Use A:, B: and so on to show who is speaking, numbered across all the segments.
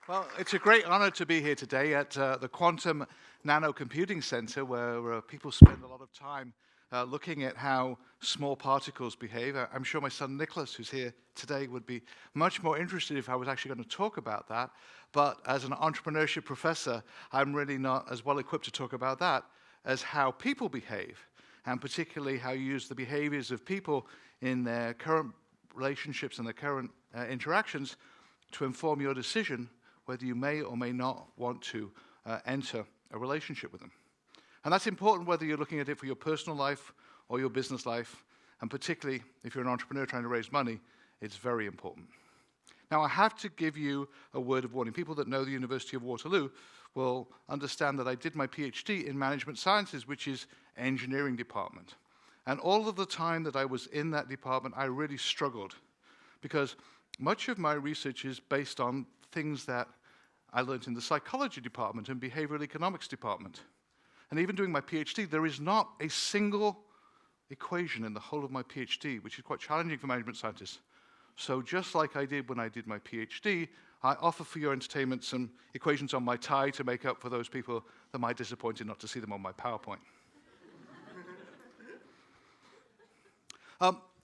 A: Well, it's a great honor to be here today at the Quantum Nano Computing Center, where people spend a lot of time looking at how small particles behave. I'm sure my son Nicholas, who's here today, would be much more interested if I was actually going to talk about that. But as an entrepreneurship professor, I'm really not as well equipped to talk about that as how people behave, and particularly how you use the behaviors of people in their current relationships and their current interactions to inform your decision whether you may or may not want to enter a relationship with them. And that's important whether you're looking at it for your personal life or your business life, and particularly if you're an entrepreneur trying to raise money, it's very important. Now, I have to give you a word of warning. People that know the University of Waterloo will understand that I did my Ph.D. in management sciences, which is engineering department. And all of the time that I was in that department, I really struggled, because much of my research is based on things that I learned in the psychology department and behavioral economics department. And even doing my PhD, there is not a single equation in the whole of my PhD, which is quite challenging for management scientists. So just like I did when I did my PhD, I offer for your entertainment some equations on my tie to make up for those people that might be disappointed not to see them on my PowerPoint.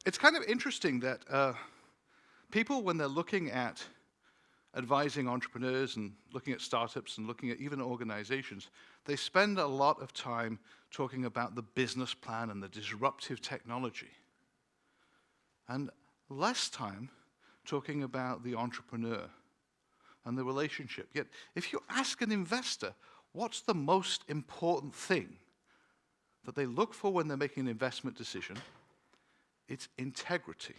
A: It's kind of interesting that people, when they're looking at advising entrepreneurs and looking at startups and looking at even organizations, they spend a lot of time talking about the business plan and the disruptive technology, and less time talking about the entrepreneur and the relationship. Yet, if you ask an investor, what's the most important thing that they look for when they're making an investment decision, it's integrity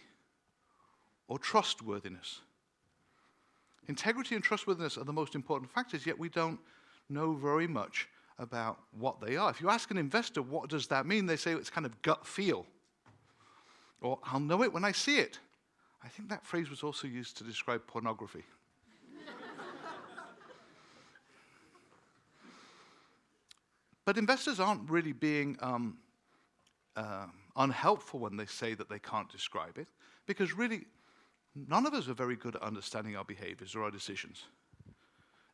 A: or trustworthiness. Integrity and trustworthiness are the most important factors, yet we don't know very much about what they are. If you ask an investor, what does that mean? They say it's kind of gut feel, or I'll know it when I see it. I think that phrase was also used to describe pornography. But investors aren't really being unhelpful when they say that they can't describe it, because really, none of us are very good at understanding our behaviors or our decisions.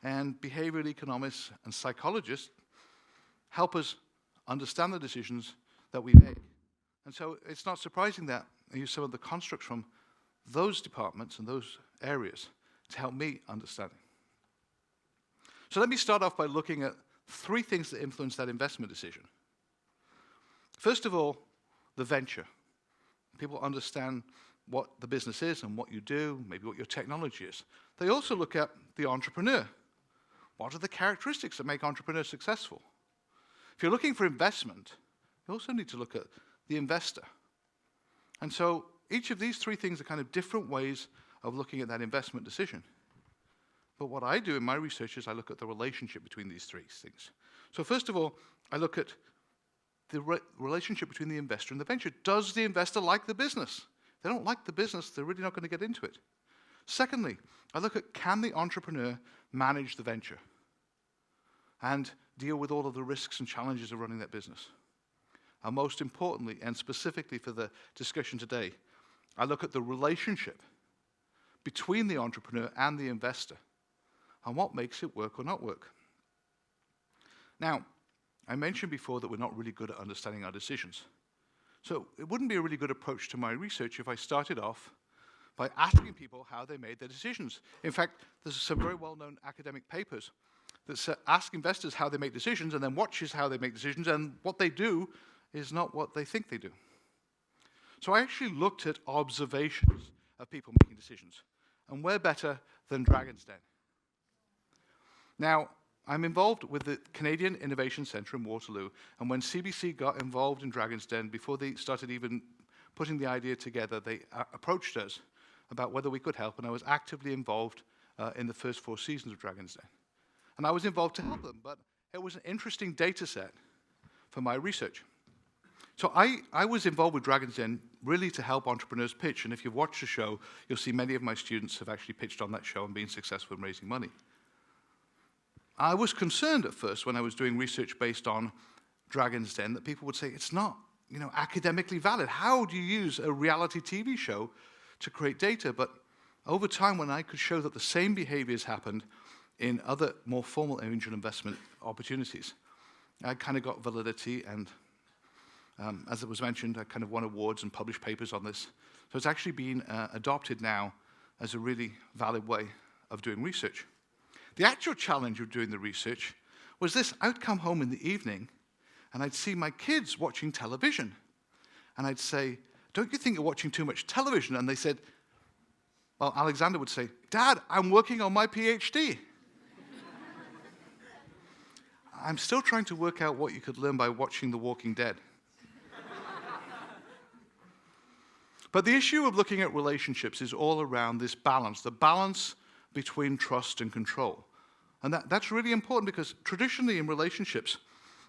A: And behavioral economists and psychologists help us understand the decisions that we make. And so it's not surprising that I use some of the constructs from those departments and those areas to help me understand it. So let me start off by looking at 3 things that influence that investment decision. First of all, the venture. People understand what the business is and what you do, maybe what your technology is. They also look at the entrepreneur. What are the characteristics that make entrepreneurs successful? If you're looking for investment, you also need to look at the investor. And so each of these 3 things are kind of different ways of looking at that investment decision. But what I do in my research is I look at the relationship between these 3 things. So first of all, I look at the relationship between the investor and the venture. Does the investor like the business? If they don't like the business, they're really not going to get into it. Secondly, I look at, can the entrepreneur manage the venture and deal with all of the risks and challenges of running that business? And most importantly, and specifically for the discussion today, I look at the relationship between the entrepreneur and the investor and what makes it work or not work. Now, I mentioned before that we're not really good at understanding our decisions. So it wouldn't be a really good approach to my research if I started off by asking people how they made their decisions. In fact, there's some very well-known academic papers that ask investors how they make decisions and then watches how they make decisions, and what they do is not what they think they do. So I actually looked at observations of people making decisions, and where better than Dragon's Den. Now, I'm involved with the Canadian Innovation Centre in Waterloo, and when CBC got involved in Dragon's Den, before they started even putting the idea together, they approached us about whether we could help, and I was actively involved in the first 4 seasons of Dragon's Den. And I was involved to help them, but it was an interesting data set for my research. So I was involved with Dragon's Den really to help entrepreneurs pitch, and if you've watched the show, you'll see many of my students have actually pitched on that show and been successful in raising money. I was concerned at first when I was doing research based on Dragon's Den that people would say, it's not, academically valid. How do you use a reality TV show to create data? But over time, when I could show that the same behaviors happened in other more formal angel investment opportunities. I kind of got validity, and as it was mentioned, I kind of won awards and published papers on this. So it's actually been adopted now as a really valid way of doing research. The actual challenge of doing the research was this. I'd come home in the evening, and I'd see my kids watching television. And I'd say, "Don't you think you're watching too much television?" And they said, well, Alexander would say, "Dad, I'm working on my Ph.D. I'm still trying to work out what you could learn by watching The Walking Dead. But the issue of looking at relationships is all around this balance, the balance between trust and control. And that's really important because traditionally in relationships,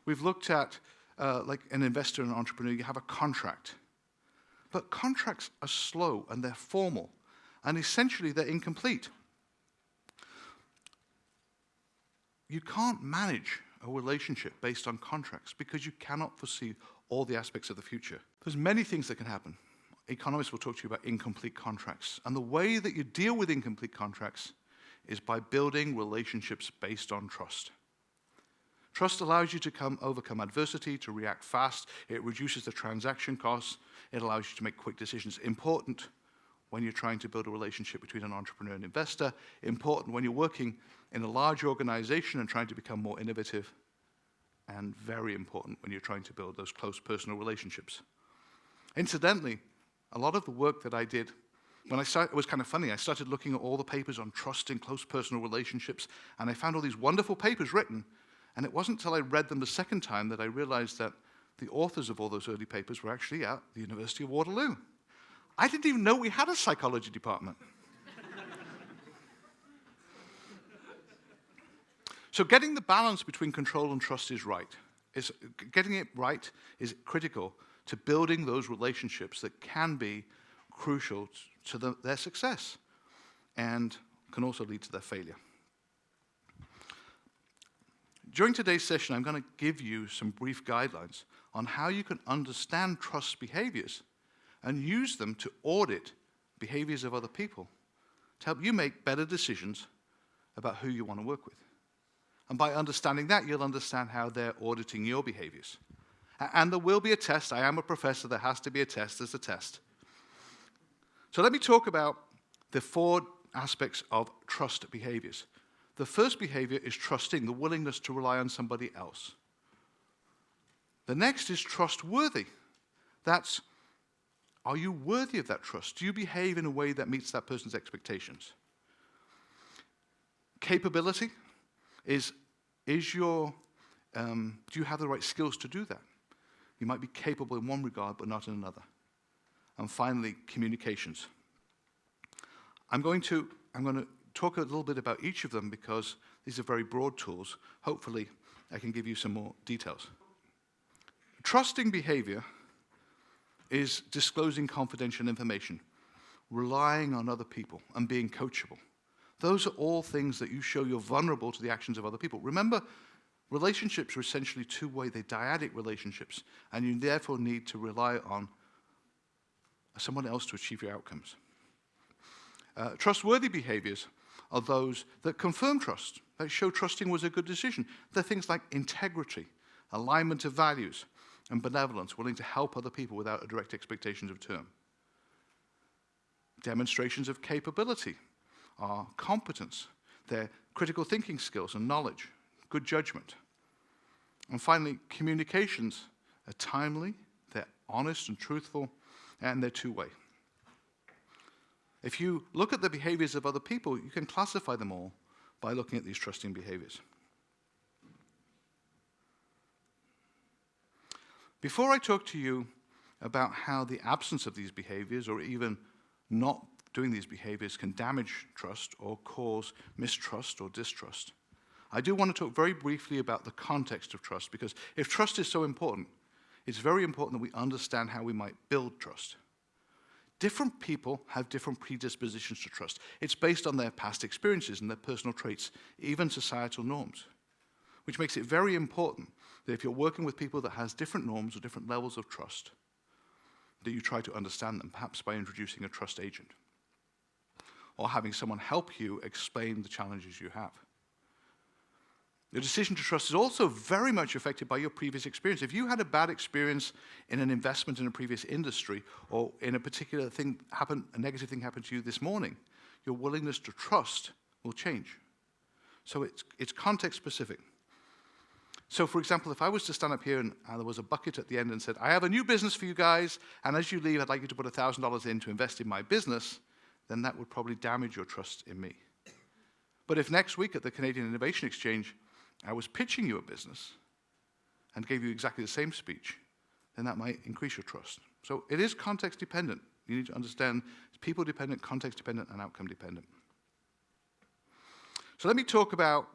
A: we've looked at, like an investor and an entrepreneur, you have a contract. But contracts are slow and they're formal, and essentially they're incomplete. You can't manage a relationship based on contracts because you cannot foresee all the aspects of the future. There's many things that can happen. Economists will talk to you about incomplete contracts. And the way that you deal with incomplete contracts is by building relationships based on trust. Trust allows you to overcome adversity, to react fast. It reduces the transaction costs. It allows you to make quick decisions. Important when you're trying to build a relationship between an entrepreneur and investor. Important when you're working in a large organization and trying to become more innovative. And very important when you're trying to build those close personal relationships. Incidentally, a lot of the work that I did, when I started, it was kind of funny. I started looking at all the papers on trust in close personal relationships, and I found all these wonderful papers written, and it wasn't until I read them the second time that I realized that the authors of all those early papers were actually at the University of Waterloo. I didn't even know we had a psychology department. So getting the balance between control and trust is right. Getting it right is critical to building those relationships that can be crucial to their success and can also lead to their failure. During today's session, I'm going to give you some brief guidelines on how you can understand trust behaviors and use them to audit behaviors of other people to help you make better decisions about who you want to work with. And by understanding that, you'll understand how they're auditing your behaviors. And there will be a test. I am a professor. There has to be a test. There's a test. So let me talk about the 4 aspects of trust behaviors. The first behavior is trusting, the willingness to rely on somebody else. The next is trustworthy. That's, are you worthy of that trust? Do you behave in a way that meets that person's expectations? Capability is do you have the right skills to do that? You might be capable in one regard, but not in another. And finally, communications. I'm going to talk a little bit about each of them because these are very broad tools. Hopefully, I can give you some more details. Trusting behavior is disclosing confidential information, relying on other people, and being coachable. Those are all things that you show you're vulnerable to the actions of other people. Remember, relationships are essentially two-way, they're dyadic relationships, and you therefore need to rely on someone else to achieve your outcomes. Trustworthy behaviors are those that confirm trust, that show trusting was a good decision. They're things like integrity, alignment of values, and benevolence, willing to help other people without a direct expectation of return. Demonstrations of capability are competence, their critical thinking skills and knowledge, good judgment. And finally, communications are timely, they're honest and truthful, and they're two-way. If you look at the behaviors of other people, you can classify them all by looking at these trusting behaviors. Before I talk to you about how the absence of these behaviors, or even not doing these behaviors, can damage trust or cause mistrust or distrust, I do want to talk very briefly about the context of trust, because if trust is so important, it's very important that we understand how we might build trust. Different people have different predispositions to trust. It's based on their past experiences and their personal traits, even societal norms, which makes it very important that if you're working with people that has different norms or different levels of trust, that you try to understand them, perhaps by introducing a trust agent or having someone help you explain the challenges you have. Your decision to trust is also very much affected by your previous experience. If you had a bad experience in an investment in a previous industry, or in a particular thing happened, a negative thing happened to you this morning, your willingness to trust will change. So it's context specific. So for example, if I was to stand up here and there was a bucket at the end and said, I have a new business for you guys, and as you leave, I'd like you to put $1,000 in to invest in my business, then that would probably damage your trust in me. But if next week at the Canadian Innovation Exchange, I was pitching you a business and gave you exactly the same speech, then that might increase your trust. So it is context dependent. You need to understand it's people dependent, context dependent, and outcome dependent. So let me talk about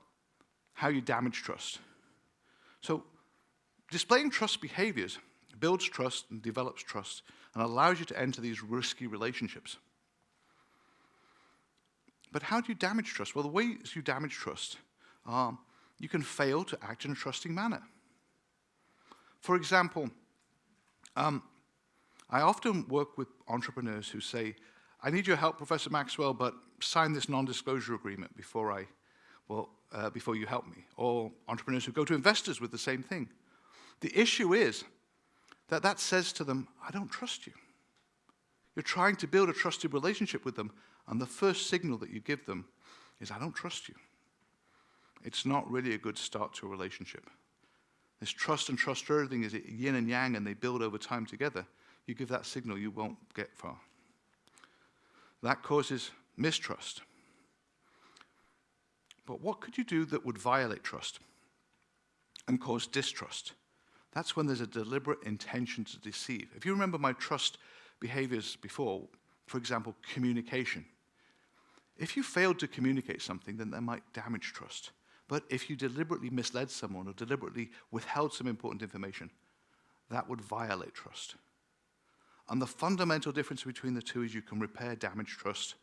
A: how you damage trust. So displaying trust behaviors builds trust and develops trust and allows you to enter these risky relationships. But how do you damage trust? Well, the ways you damage trust are you can fail to act in a trusting manner. For example, I often work with entrepreneurs who say, I need your help, Professor Maxwell, but sign this non-disclosure agreement before you help me. Or entrepreneurs who go to investors with the same thing. The issue is that that says to them, I don't trust you. You're trying to build a trusted relationship with them, and the first signal that you give them is, I don't trust you. It's not really a good start to a relationship. This trust and trustworthiness is yin and yang, and they build over time together. You give that signal, you won't get far. That causes mistrust. But what could you do that would violate trust and cause distrust? That's when there's a deliberate intention to deceive. If you remember my trust behaviors before, for example, communication. If you failed to communicate something, then that might damage trust. But if you deliberately misled someone or deliberately withheld some important information, that would violate trust. And the fundamental difference between the two is you can repair damaged trust,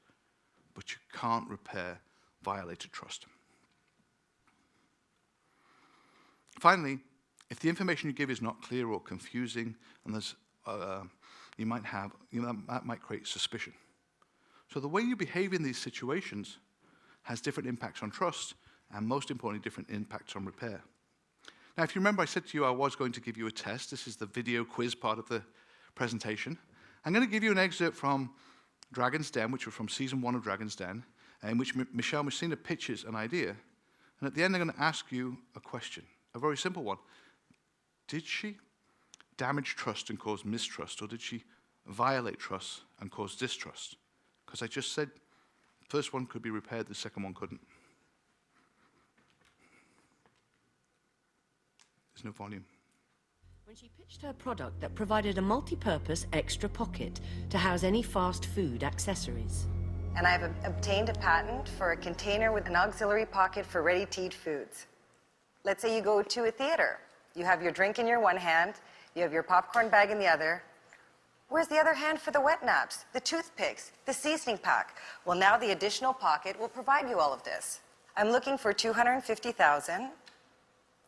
A: but you can't repair violated trust. Finally, if the information you give is not clear or confusing, and there's that might create suspicion. So the way you behave in these situations has different impacts on trust, and most importantly, different impacts on repair. Now, if you remember, I said to you I was going to give you a test. This is the video quiz part of the presentation. I'm going to give you an excerpt from Dragon's Den, which was from season 1 of Dragon's Den, in which Michelle Messina pitches an idea. And at the end, I'm going to ask you a question, a very simple one. Did she damage trust and cause mistrust, or did she violate trust and cause distrust? Because I just said the first one could be repaired, the second one couldn't. There's no volume.
B: When she pitched her product that provided a multi-purpose extra pocket to house any fast food accessories.
C: And I've obtained a patent for a container with an auxiliary pocket for ready-to-eat foods. Let's say you go to a theater. You have your drink in your one hand, you have your popcorn bag in the other. Where's the other hand for the wet naps, the toothpicks, the seasoning pack? Well, now the additional pocket will provide you all of this. I'm looking for $250,000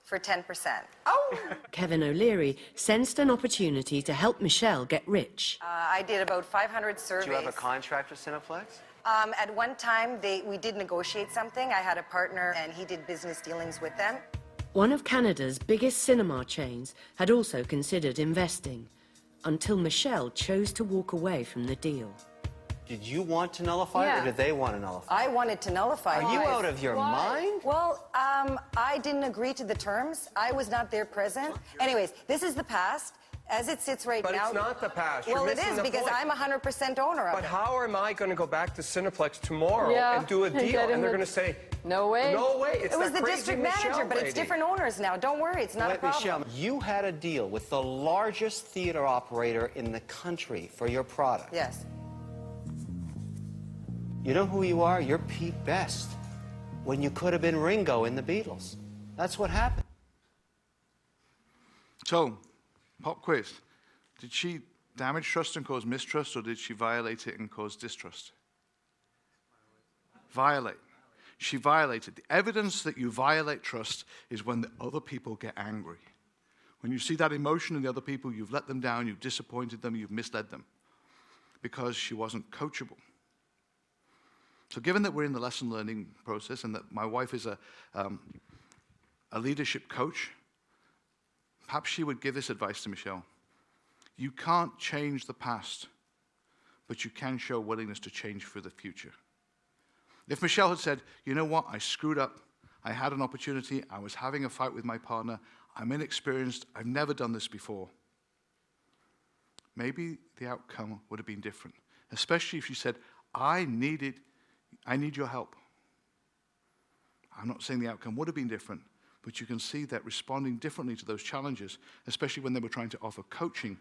C: for 10%. Oh!
B: Kevin O'Leary sensed an opportunity to help Michelle get rich.
C: I did about 500 surveys.
D: Do you have a contract with Cineplex?
C: At one time, we did negotiate something. I had a partner, and he did business dealings with them.
B: One of Canada's biggest cinema chains had also considered investing, until Michelle chose to walk away from the deal.
D: Did you want to nullify it, or did they want to nullify it?
C: I wanted to nullify it.
D: Are you out of your mind?
C: Well, I didn't agree to the terms. I was not there present. Anyways, this is the past. As it sits right now...
E: But it's not the past.
C: Well,
E: You're
C: it
E: missing
C: is,
E: the
C: because
E: point.
C: I'm 100% owner of it.
E: But how am I going to go back to Cineplex tomorrow and do a deal, and they're going to say...
F: No way.
E: No way. It's
C: It was
E: that
C: the
E: crazy
C: district
E: Michelle
C: manager, but it's
E: lady.
C: different owners now. Don't worry, it's not a problem.
D: Michelle, you had a deal with the largest theater operator in the country for your product.
C: Yes.
D: You know who you are? You're Pete Best, when you could have been Ringo in the Beatles. That's what happened.
A: So, pop quiz. Did she damage trust and cause mistrust, or did she violate it and cause distrust? Violate. She violated. The evidence that you violate trust is when the other people get angry. When you see that emotion in the other people, you've let them down, you've disappointed them, you've misled them, because she wasn't coachable. So given that we're in the lesson learning process, and that my wife is a leadership coach, perhaps she would give this advice to Michelle. You can't change the past, but you can show willingness to change for the future. If Michelle had said, you know what, I screwed up, I had an opportunity, I was having a fight with my partner, I'm inexperienced, I've never done this before, maybe the outcome would have been different, especially if she said, I need your help. I'm not saying the outcome would have been different, but you can see that responding differently to those challenges, especially when they were trying to offer coaching,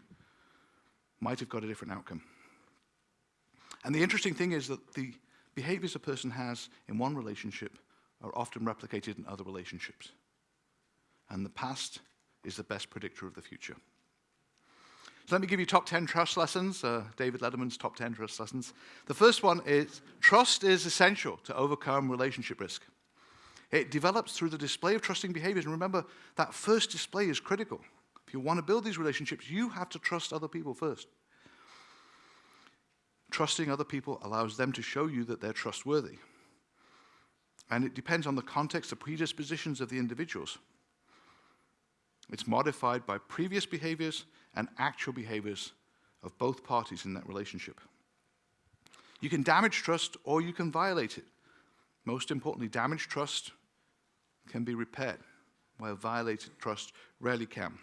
A: might have got a different outcome. And the interesting thing is that the behaviors a person has in one relationship are often replicated in other relationships. And the past is the best predictor of the future. So let me give you top 10 trust lessons, David Letterman's top 10 trust lessons. The first one is, trust is essential to overcome relationship risk. It develops through the display of trusting behaviors. And remember, that first display is critical. If you want to build these relationships, you have to trust other people first. Trusting other people allows them to show you that they're trustworthy. And it depends on the context, the predispositions of the individuals. It's modified by previous behaviors and actual behaviors of both parties in that relationship. You can damage trust or you can violate it. Most importantly, damaged trust can be repaired, while violated trust rarely can.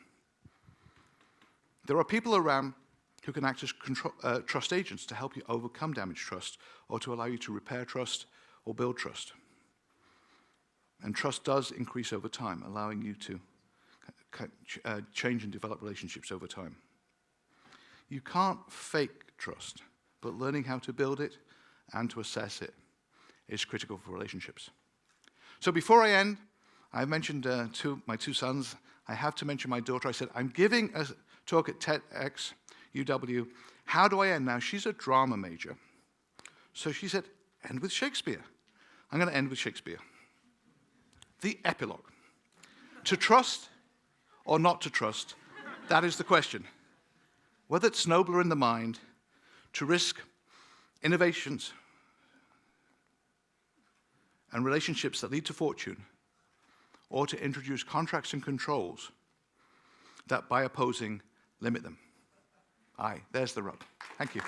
A: There are people around who can act as trust agents to help you overcome damaged trust or to allow you to repair trust or build trust. And trust does increase over time, allowing you to change and develop relationships over time. You can't fake trust, but learning how to build it and to assess it is critical for relationships. So before I end, I mentioned my two sons. I have to mention my daughter. I said, I'm giving a talk at TEDxUW. How do I end? Now, she's a drama major. So she said, end with Shakespeare. I'm going to end with Shakespeare. The epilogue. To trust or not to trust, that is the question. Whether it's nobler in the mind to risk innovations and relationships that lead to fortune, or to introduce contracts and controls that, by opposing, limit them. Aye, there's the rub. Thank you.